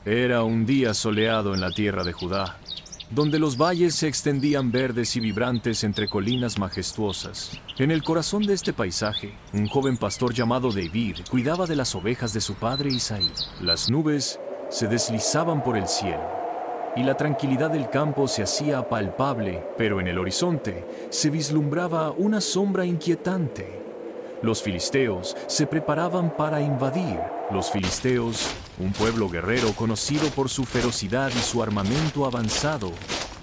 Era un día soleado en la tierra de Judá, donde los valles se extendían verdes y vibrantes entre colinas majestuosas. En el corazón de este paisaje, un joven pastor llamado David cuidaba de las ovejas de su padre Isaí. Las nubes se deslizaban por el cielo, y la tranquilidad del campo se hacía palpable, pero en el horizonte se vislumbraba una sombra inquietante. Los filisteos se preparaban para invadir. Los filisteos, un pueblo guerrero conocido por su ferocidad y su armamento avanzado,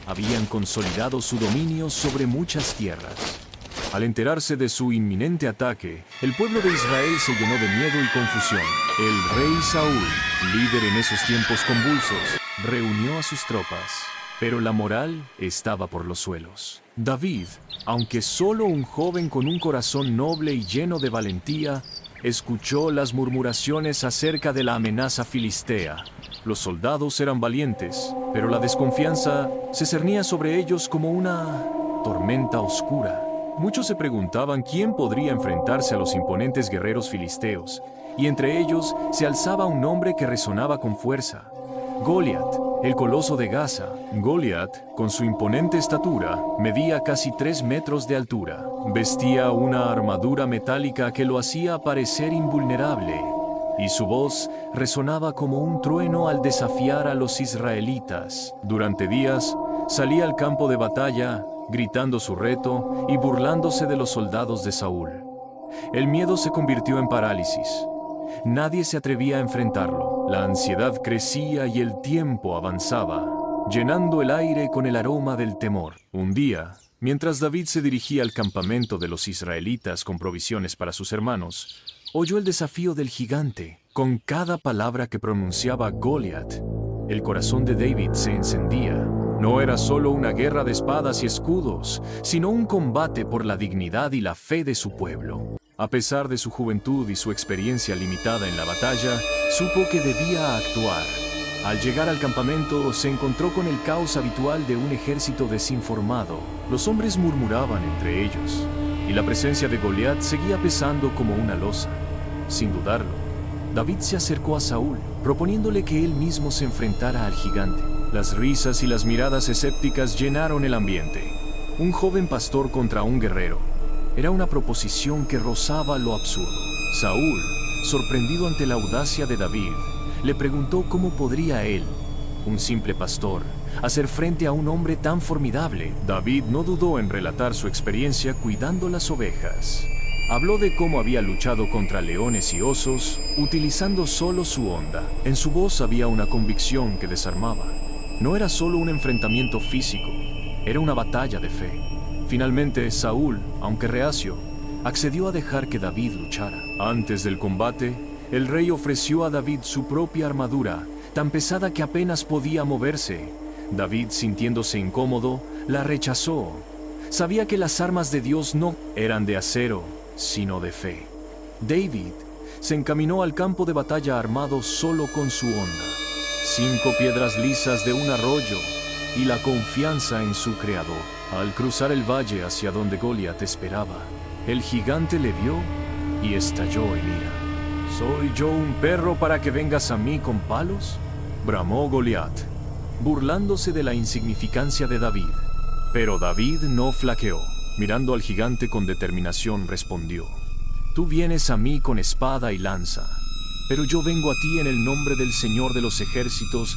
habían consolidado su dominio sobre muchas tierras. Al enterarse de su inminente ataque, el pueblo de Israel se llenó de miedo y confusión. El rey Saúl, líder en esos tiempos convulsos, reunió a sus tropas, pero la moral estaba por los suelos. David, aunque solo un joven con un corazón noble y lleno de valentía, escuchó las murmuraciones acerca de la amenaza filistea. Los soldados eran valientes, pero la desconfianza se cernía sobre ellos como una tormenta oscura. Muchos se preguntaban quién podría enfrentarse a los imponentes guerreros filisteos, y entre ellos se alzaba un nombre que resonaba con fuerza: Goliat, el coloso de Gaza. Goliat, con su imponente estatura, medía casi 3 metros de altura. Vestía una armadura metálica que lo hacía parecer invulnerable, y su voz resonaba como un trueno al desafiar a los israelitas. Durante días, salía al campo de batalla, gritando su reto y burlándose de los soldados de Saúl. El miedo se convirtió en parálisis. Nadie se atrevía a enfrentarlo. La ansiedad crecía y el tiempo avanzaba, llenando el aire con el aroma del temor. Un día, mientras David se dirigía al campamento de los israelitas con provisiones para sus hermanos, oyó el desafío del gigante. Con cada palabra que pronunciaba Goliat, el corazón de David se encendía. No era solo una guerra de espadas y escudos, sino un combate por la dignidad y la fe de su pueblo. A pesar de su juventud y su experiencia limitada en la batalla, supo que debía actuar. Al llegar al campamento, se encontró con el caos habitual de un ejército desinformado. Los hombres murmuraban entre ellos, y la presencia de Goliat seguía pesando como una losa. Sin dudarlo, David se acercó a Saúl, proponiéndole que él mismo se enfrentara al gigante. Las risas y las miradas escépticas llenaron el ambiente. Un joven pastor contra un guerrero. Era una proposición que rozaba lo absurdo. Saúl, sorprendido ante la audacia de David, le preguntó cómo podría él, un simple pastor, hacer frente a un hombre tan formidable. David no dudó en relatar su experiencia cuidando las ovejas. Habló de cómo había luchado contra leones y osos, utilizando solo su honda. En su voz había una convicción que desarmaba. No era solo un enfrentamiento físico, era una batalla de fe. Finalmente, Saúl, aunque reacio, accedió a dejar que David luchara. Antes del combate, el rey ofreció a David su propia armadura, tan pesada que apenas podía moverse. David, sintiéndose incómodo, la rechazó. Sabía que las armas de Dios no eran de acero, sino de fe. David se encaminó al campo de batalla armado solo con su honda, 5 piedras lisas de un arroyo y la confianza en su creador. Al cruzar el valle hacia donde Goliat esperaba, el gigante le vio y estalló en ira. ¿Soy yo un perro para que vengas a mí con palos?, bramó Goliat, burlándose de la insignificancia de David. Pero David no flaqueó. Mirando al gigante con determinación, respondió: Tú vienes a mí con espada y lanza, pero yo vengo a ti en el nombre del Señor de los ejércitos,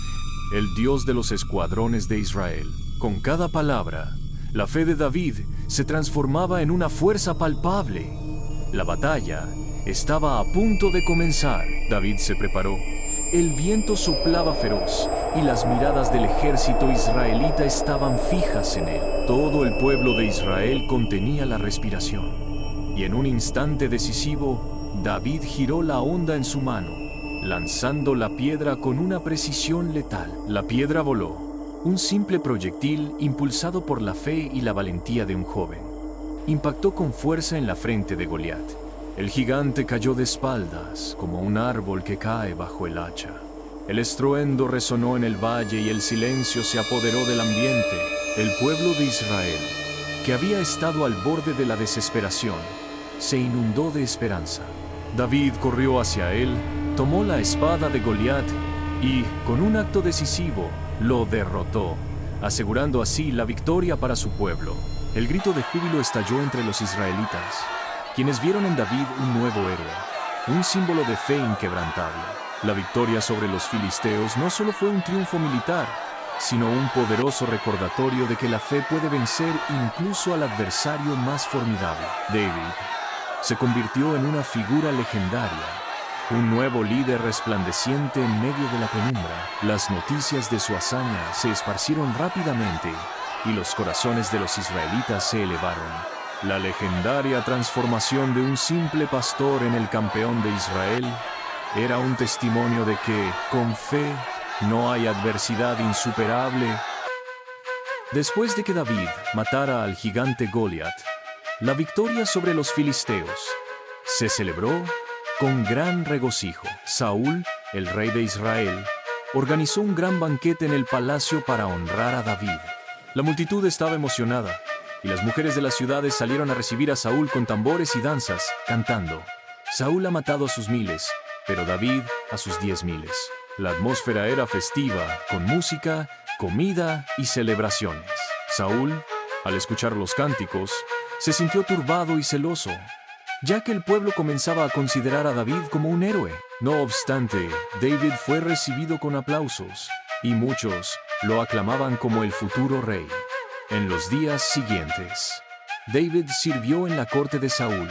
el Dios de los escuadrones de Israel. Con cada palabra, la fe de David se transformaba en una fuerza palpable. La batalla estaba a punto de comenzar. David se preparó. El viento soplaba feroz y las miradas del ejército israelita estaban fijas en él. Todo el pueblo de Israel contenía la respiración. Y en un instante decisivo, David giró la honda en su mano, lanzando la piedra con una precisión letal. La piedra voló, un simple proyectil impulsado por la fe y la valentía de un joven. Impactó con fuerza en la frente de Goliat. El gigante cayó de espaldas, como un árbol que cae bajo el hacha. El estruendo resonó en el valle y el silencio se apoderó del ambiente. El pueblo de Israel, que había estado al borde de la desesperación, se inundó de esperanza. David corrió hacia él, tomó la espada de Goliat y, con un acto decisivo, lo derrotó, asegurando así la victoria para su pueblo. El grito de júbilo estalló entre los israelitas, quienes vieron en David un nuevo héroe, un símbolo de fe inquebrantable. La victoria sobre los filisteos no solo fue un triunfo militar, sino un poderoso recordatorio de que la fe puede vencer incluso al adversario más formidable. David se convirtió en una figura legendaria, un nuevo líder resplandeciente en medio de la penumbra. Las noticias de su hazaña se esparcieron rápidamente y los corazones de los israelitas se elevaron. La legendaria transformación de un simple pastor en el campeón de Israel era un testimonio de que, con fe, no hay adversidad insuperable. Después de que David matara al gigante Goliat, la victoria sobre los filisteos se celebró con gran regocijo. Saúl, el rey de Israel, organizó un gran banquete en el palacio para honrar a David. La multitud estaba emocionada, y las mujeres de las ciudades salieron a recibir a Saúl con tambores y danzas, cantando: Saúl ha matado a sus miles, pero David a sus 10,000. La atmósfera era festiva, con música, comida y celebraciones. Saúl, al escuchar los cánticos, se sintió turbado y celoso, ya que el pueblo comenzaba a considerar a David como un héroe. No obstante, David fue recibido con aplausos, y muchos lo aclamaban como el futuro rey. En los días siguientes, David sirvió en la corte de Saúl,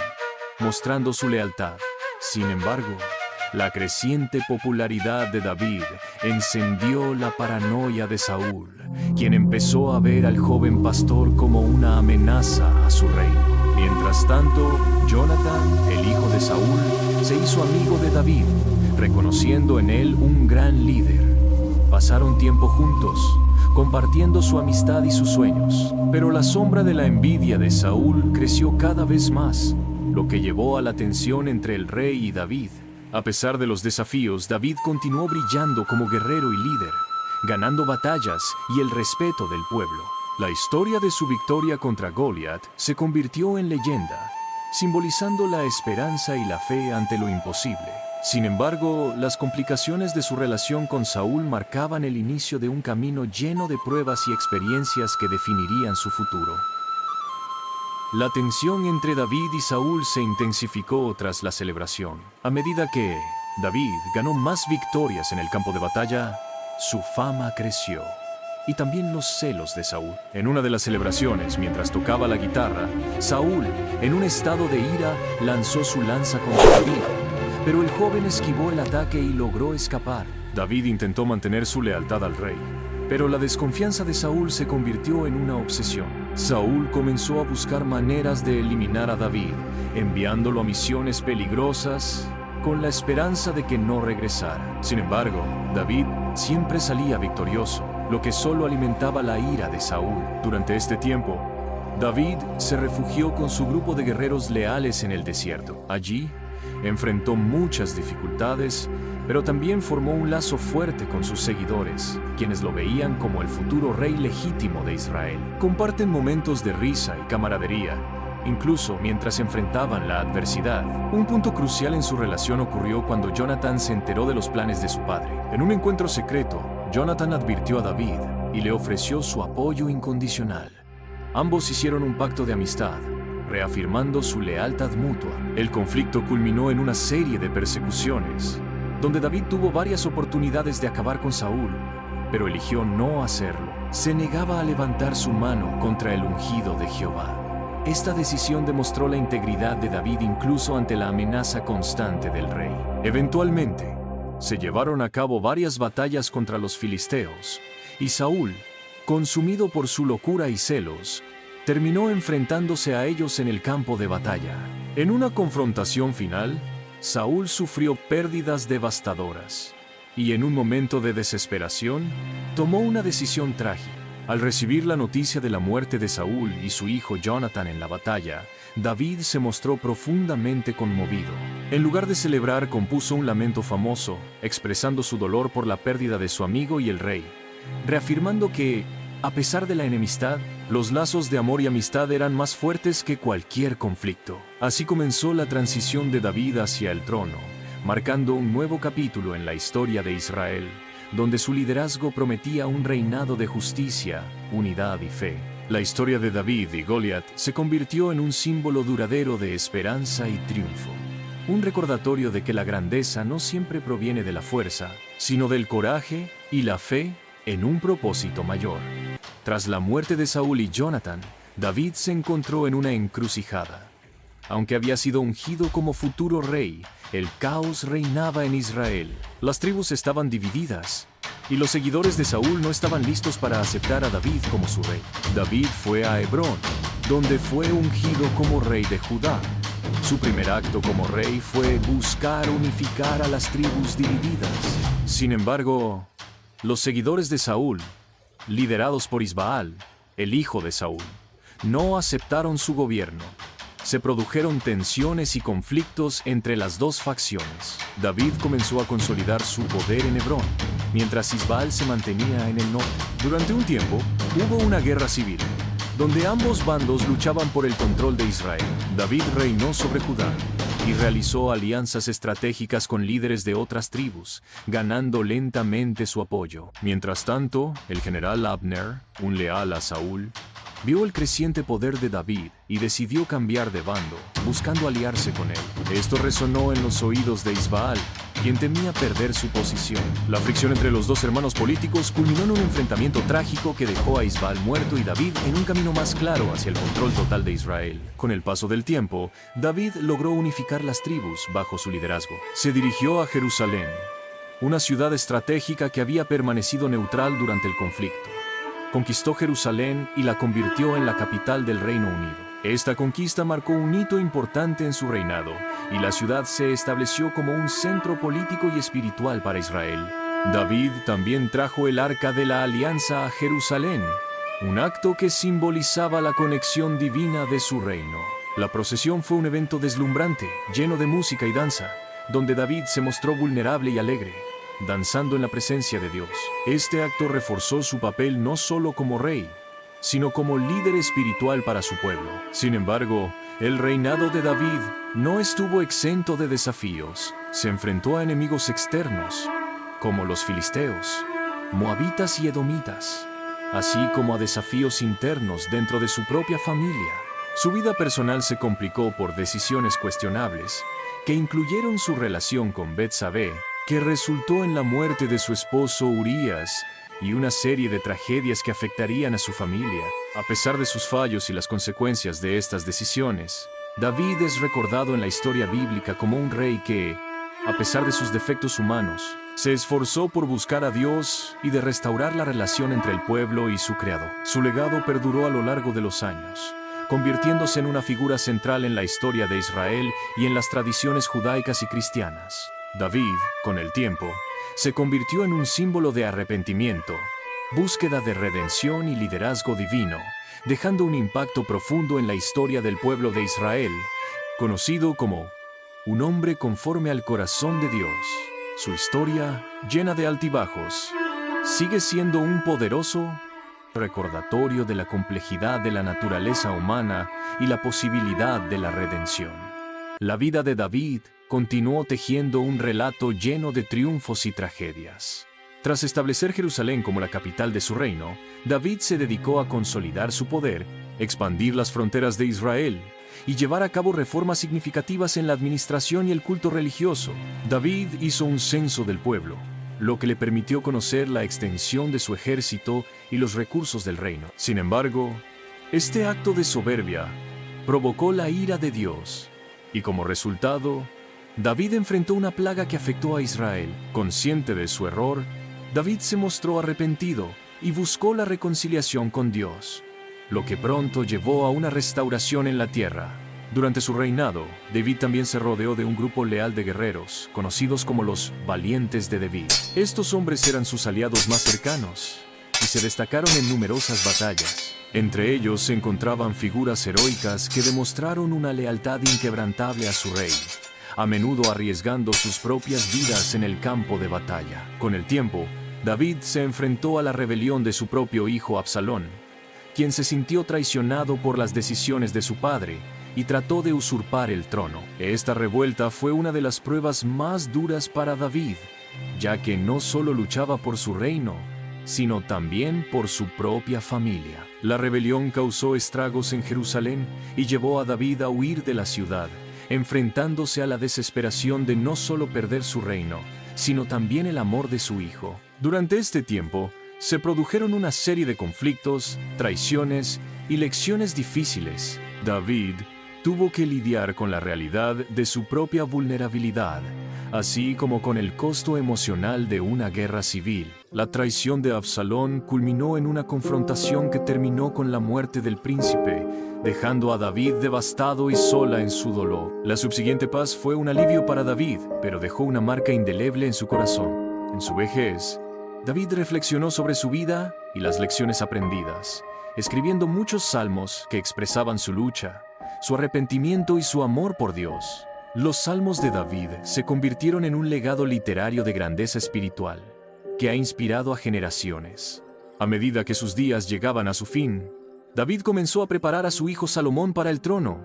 mostrando su lealtad. Sin embargo, la creciente popularidad de David encendió la paranoia de Saúl, quien empezó a ver al joven pastor como una amenaza a su reino. Mientras tanto, Jonatán, el hijo de Saúl, se hizo amigo de David, reconociendo en él un gran líder. Pasaron tiempo juntos, compartiendo su amistad y sus sueños. Pero la sombra de la envidia de Saúl creció cada vez más, lo que llevó a la tensión entre el rey y David. A pesar de los desafíos, David continuó brillando como guerrero y líder, ganando batallas y el respeto del pueblo. La historia de su victoria contra Goliat se convirtió en leyenda, simbolizando la esperanza y la fe ante lo imposible. Sin embargo, las complicaciones de su relación con Saúl marcaban el inicio de un camino lleno de pruebas y experiencias que definirían su futuro. La tensión entre David y Saúl se intensificó tras la celebración. A medida que David ganó más victorias en el campo de batalla, su fama creció, y también los celos de Saúl. En una de las celebraciones, mientras tocaba la guitarra, Saúl, en un estado de ira, lanzó su lanza contra David, pero el joven esquivó el ataque y logró escapar. David intentó mantener su lealtad al rey, pero la desconfianza de Saúl se convirtió en una obsesión. Saúl comenzó a buscar maneras de eliminar a David, enviándolo a misiones peligrosas con la esperanza de que no regresara. Sin embargo, David siempre salía victorioso, lo que solo alimentaba la ira de Saúl. Durante este tiempo, David se refugió con su grupo de guerreros leales en el desierto. Allí, enfrentó muchas dificultades, pero también formó un lazo fuerte con sus seguidores, quienes lo veían como el futuro rey legítimo de Israel. Comparten momentos de risa y camaradería, incluso mientras enfrentaban la adversidad. Un punto crucial en su relación ocurrió cuando Jonatán se enteró de los planes de su padre. En un encuentro secreto, Jonatán advirtió a David y le ofreció su apoyo incondicional. Ambos hicieron un pacto de amistad, reafirmando su lealtad mutua. El conflicto culminó en una serie de persecuciones, donde David tuvo varias oportunidades de acabar con Saúl, pero eligió no hacerlo. Se negaba a levantar su mano contra el ungido de Jehová. Esta decisión demostró la integridad de David incluso ante la amenaza constante del rey. Eventualmente, se llevaron a cabo varias batallas contra los filisteos, y Saúl, consumido por su locura y celos, terminó enfrentándose a ellos en el campo de batalla. En una confrontación final, Saúl sufrió pérdidas devastadoras, y en un momento de desesperación, tomó una decisión trágica. Al recibir la noticia de la muerte de Saúl y su hijo Jonatán en la batalla, David se mostró profundamente conmovido. En lugar de celebrar, compuso un lamento famoso, expresando su dolor por la pérdida de su amigo y el rey, reafirmando que, a pesar de la enemistad, los lazos de amor y amistad eran más fuertes que cualquier conflicto. Así comenzó la transición de David hacia el trono, marcando un nuevo capítulo en la historia de Israel, donde su liderazgo prometía un reinado de justicia, unidad y fe. La historia de David y Goliat se convirtió en un símbolo duradero de esperanza y triunfo. Un recordatorio de que la grandeza no siempre proviene de la fuerza, sino del coraje y la fe en un propósito mayor. Tras la muerte de Saúl y Jonathan, David se encontró en una encrucijada. Aunque había sido ungido como futuro rey, el caos reinaba en Israel. Las tribus estaban divididas, y los seguidores de Saúl no estaban listos para aceptar a David como su rey. David fue a Hebrón, donde fue ungido como rey de Judá. Su primer acto como rey fue buscar unificar a las tribus divididas. Sin embargo, los seguidores de Saúl, liderados por Isbaal, el hijo de Saúl, no aceptaron su gobierno. Se produjeron tensiones y conflictos entre las dos facciones. David comenzó a consolidar su poder en Hebrón, mientras Isbaal se mantenía en el norte. Durante un tiempo, hubo una guerra civil, donde ambos bandos luchaban por el control de Israel. David reinó sobre Judá y realizó alianzas estratégicas con líderes de otras tribus, ganando lentamente su apoyo. Mientras tanto, el general Abner, un leal a Saúl, vio el creciente poder de David y decidió cambiar de bando, buscando aliarse con él. Esto resonó en los oídos de Isbaal, quien temía perder su posición. La fricción entre los dos hermanos políticos culminó en un enfrentamiento trágico que dejó a Isbaal muerto y David en un camino más claro hacia el control total de Israel. Con el paso del tiempo, David logró unificar las tribus bajo su liderazgo. Se dirigió a Jerusalén, una ciudad estratégica que había permanecido neutral durante el conflicto. Conquistó Jerusalén y la convirtió en la capital del Reino Unido. Esta conquista marcó un hito importante en su reinado, y la ciudad se estableció como un centro político y espiritual para Israel. David también trajo el Arca de la Alianza a Jerusalén, un acto que simbolizaba la conexión divina de su reino. La procesión fue un evento deslumbrante, lleno de música y danza, donde David se mostró vulnerable y alegre, danzando en la presencia de Dios. Este acto reforzó su papel no solo como rey, sino como líder espiritual para su pueblo. Sin embargo, el reinado de David no estuvo exento de desafíos. Se enfrentó a enemigos externos, como los filisteos, moabitas y edomitas, así como a desafíos internos dentro de su propia familia. Su vida personal se complicó por decisiones cuestionables, que incluyeron su relación con Betsabé, que resultó en la muerte de su esposo Urías, y una serie de tragedias que afectarían a su familia. A pesar de sus fallos y las consecuencias de estas decisiones, David es recordado en la historia bíblica como un rey que, a pesar de sus defectos humanos, se esforzó por buscar a Dios y de restaurar la relación entre el pueblo y su Creador. Su legado perduró a lo largo de los años, convirtiéndose en una figura central en la historia de Israel y en las tradiciones judaicas y cristianas. David, con el tiempo, se convirtió en un símbolo de arrepentimiento, búsqueda de redención y liderazgo divino, dejando un impacto profundo en la historia del pueblo de Israel, conocido como un hombre conforme al corazón de Dios. Su historia, llena de altibajos, sigue siendo un poderoso recordatorio de la complejidad de la naturaleza humana y la posibilidad de la redención. La vida de David continuó tejiendo un relato lleno de triunfos y tragedias. Tras establecer Jerusalén como la capital de su reino, David se dedicó a consolidar su poder, expandir las fronteras de Israel y llevar a cabo reformas significativas en la administración y el culto religioso. David hizo un censo del pueblo, lo que le permitió conocer la extensión de su ejército y los recursos del reino. Sin embargo, este acto de soberbia provocó la ira de Dios, y como resultado, David enfrentó una plaga que afectó a Israel. Consciente de su error, David se mostró arrepentido y buscó la reconciliación con Dios, lo que pronto llevó a una restauración en la tierra. Durante su reinado, David también se rodeó de un grupo leal de guerreros, conocidos como los valientes de David. Estos hombres eran sus aliados más cercanos y se destacaron en numerosas batallas. Entre ellos se encontraban figuras heroicas que demostraron una lealtad inquebrantable a su rey, a menudo arriesgando sus propias vidas en el campo de batalla. Con el tiempo, David se enfrentó a la rebelión de su propio hijo Absalón, quien se sintió traicionado por las decisiones de su padre y trató de usurpar el trono. Esta revuelta fue una de las pruebas más duras para David, ya que no solo luchaba por su reino, sino también por su propia familia. La rebelión causó estragos en Jerusalén y llevó a David a huir de la ciudad, enfrentándose a la desesperación de no solo perder su reino, sino también el amor de su hijo. Durante este tiempo, se produjeron una serie de conflictos, traiciones y lecciones difíciles. David tuvo que lidiar con la realidad de su propia vulnerabilidad, así como con el costo emocional de una guerra civil. La traición de Absalón culminó en una confrontación que terminó con la muerte del príncipe, dejando a David devastado y sola en su dolor. La subsiguiente paz fue un alivio para David, pero dejó una marca indeleble en su corazón. En su vejez, David reflexionó sobre su vida y las lecciones aprendidas, escribiendo muchos salmos que expresaban su lucha, su arrepentimiento y su amor por Dios. Los salmos de David se convirtieron en un legado literario de grandeza espiritual, que ha inspirado a generaciones. A medida que sus días llegaban a su fin, David comenzó a preparar a su hijo Salomón para el trono,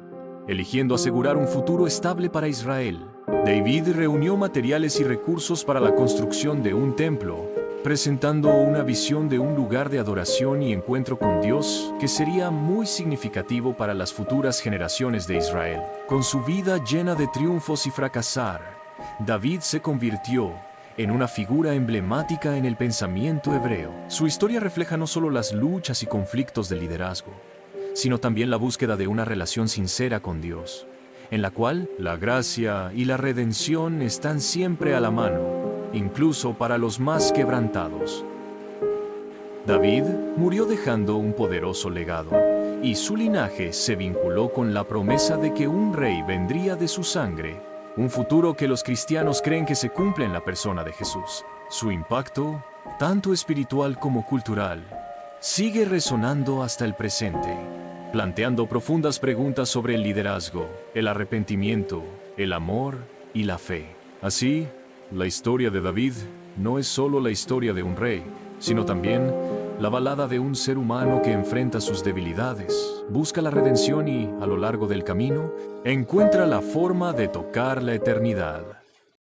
eligiendo asegurar un futuro estable para Israel. David reunió materiales y recursos para la construcción de un templo, presentando una visión de un lugar de adoración y encuentro con Dios que sería muy significativo para las futuras generaciones de Israel. Con su vida llena de triunfos y fracasar, David se convirtió en una figura emblemática en el pensamiento hebreo. Su historia refleja no solo las luchas y conflictos del liderazgo, sino también la búsqueda de una relación sincera con Dios, en la cual la gracia y la redención están siempre a la mano, incluso para los más quebrantados. David murió dejando un poderoso legado, y su linaje se vinculó con la promesa de que un rey vendría de su sangre, un futuro que los cristianos creen que se cumple en la persona de Jesús. Su impacto, tanto espiritual como cultural, sigue resonando hasta el presente, planteando profundas preguntas sobre el liderazgo, el arrepentimiento, el amor y la fe. Así, la historia de David no es solo la historia de un rey, sino también la balada de un ser humano que enfrenta sus debilidades, busca la redención y, a lo largo del camino, encuentra la forma de tocar la eternidad.